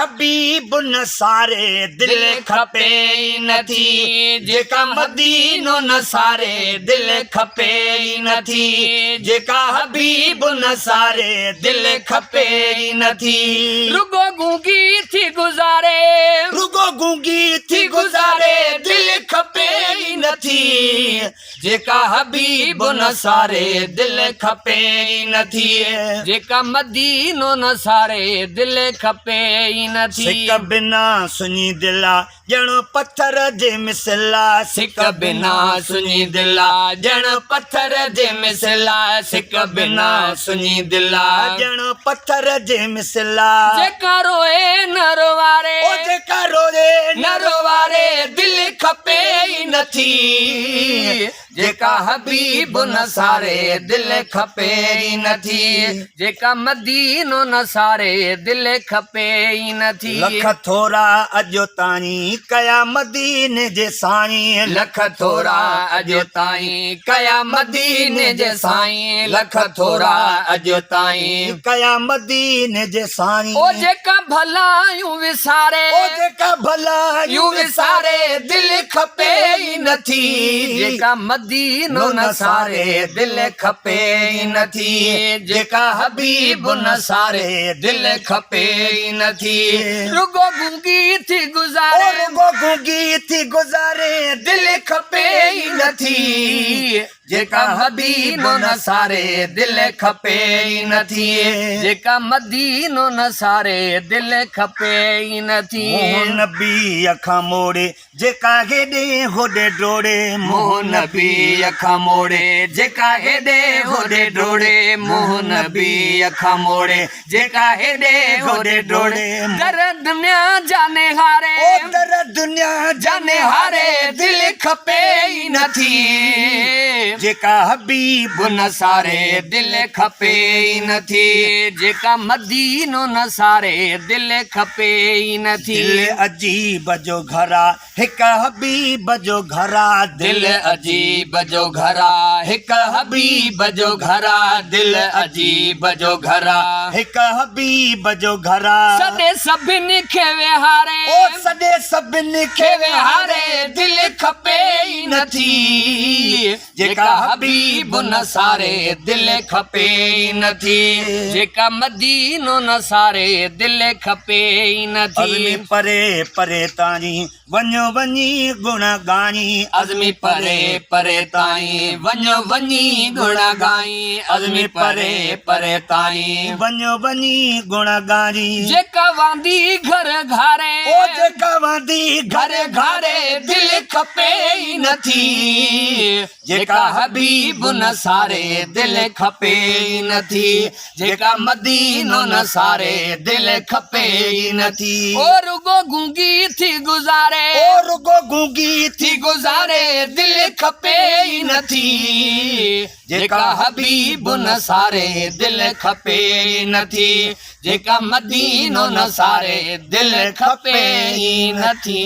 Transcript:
हबीब न सारे दिल खपे ई नथी जेका मदीनो न सारे दिल खपे ई नथी जेका हबीब न सारे दिल खपे ई नथी रुगो गूंगी थी गुजारे रुगो गूंगी थी गुजारे दिल खपे ई नथी जेका हबीब न सारे दिल खपे ई नथी जेका मदीनो न सारे दिल खपे ई नथी सिक बिना सुनी दिला ॼण पत्थर जे मिसला सिक बिना सुनी दिला ॼण पत्थर जे मिसला सिक बिना सुनी दिला ॼण पत्थर जे मिसला जेका रोए न रोवारे ओ जेका रोए न रोवारे दिल खपे ई नथी जेका हबीब न सारे दिल खपे ई नथी जेका मदीनो न सारे दिल खपे ई नथी लख थोरा अॼु ताईं कया मदीने जे साईं लख थोरा अॼु ताईं कया मदीने जे साईं लख थोरा अॼु ताईं कया मदीने जे साईं ओ जेका भलायूं विसारे ओ जेका भला यूं विसारे दिल खपे ई नथी जेका मदीनो न सारे दिल खपे ई नथी जेका हबीब न सारे दिल खपे ई नथी रुगो गूंगी थी गुजारे रुगो गूंगी थी गुजारे दिल खपे ई नथी जेका हबीब न सारे दिल खपे ई नथी जेका मदीनो न सारे दिल खपे ई नथी मोहन नबी अखा मोड़े जेका हेॾे होॾे डोड़े मोहन नबी अखा मोड़े जेका हेॾे होॾे डोड़े मोहन नबी अखा मोड़े जेका हेॾे होॾे डोड़े दर दुनिया जाने हारे ओ दर दुनिया जाने हारे दिल खपे ई नथी जेका हबीब न सारे दिल खपे ई नथी जेका मदीनो न सारे दिल खपे ई नथी दिल अजीब जो घरा हिक हबीब जो घरा दिल अजीब जो घरा हिक हबीब जो घरा दिल अजीब जो घरा हिक हबीब जो घरा सॾे सभिनी खे विहारे ओ सॾे सभिनी खे विहारे दिल खपे ई नथी जेका हबीब न सारे दिल खपे ई नथी जेका मदीनो न सारे दिल खपे ई नथी अज़मी परे परे ताईं वञो वञी गुण गाई अज़मी परे परे ताईं वञो वञी गुण गाई अज़मी परे परे ताईं वञो वञी गुण गाई जेका वांदी घर घारे ओ जेका वांदी घर घारे दिल खपे ई नथी जेका हबीब न सारे दिल खपे ई नथी जेका मदीनो न सारे दिल खपे ई नथी ओ रुगो गूंगी थी गुजारे ओ रुगो गूंगी थी गुजारे दिल खपे ई नथी जेका हबीब न सारे दिल खपे ई नथी जेका मदीनो न सारे दिल खपे ई नथी।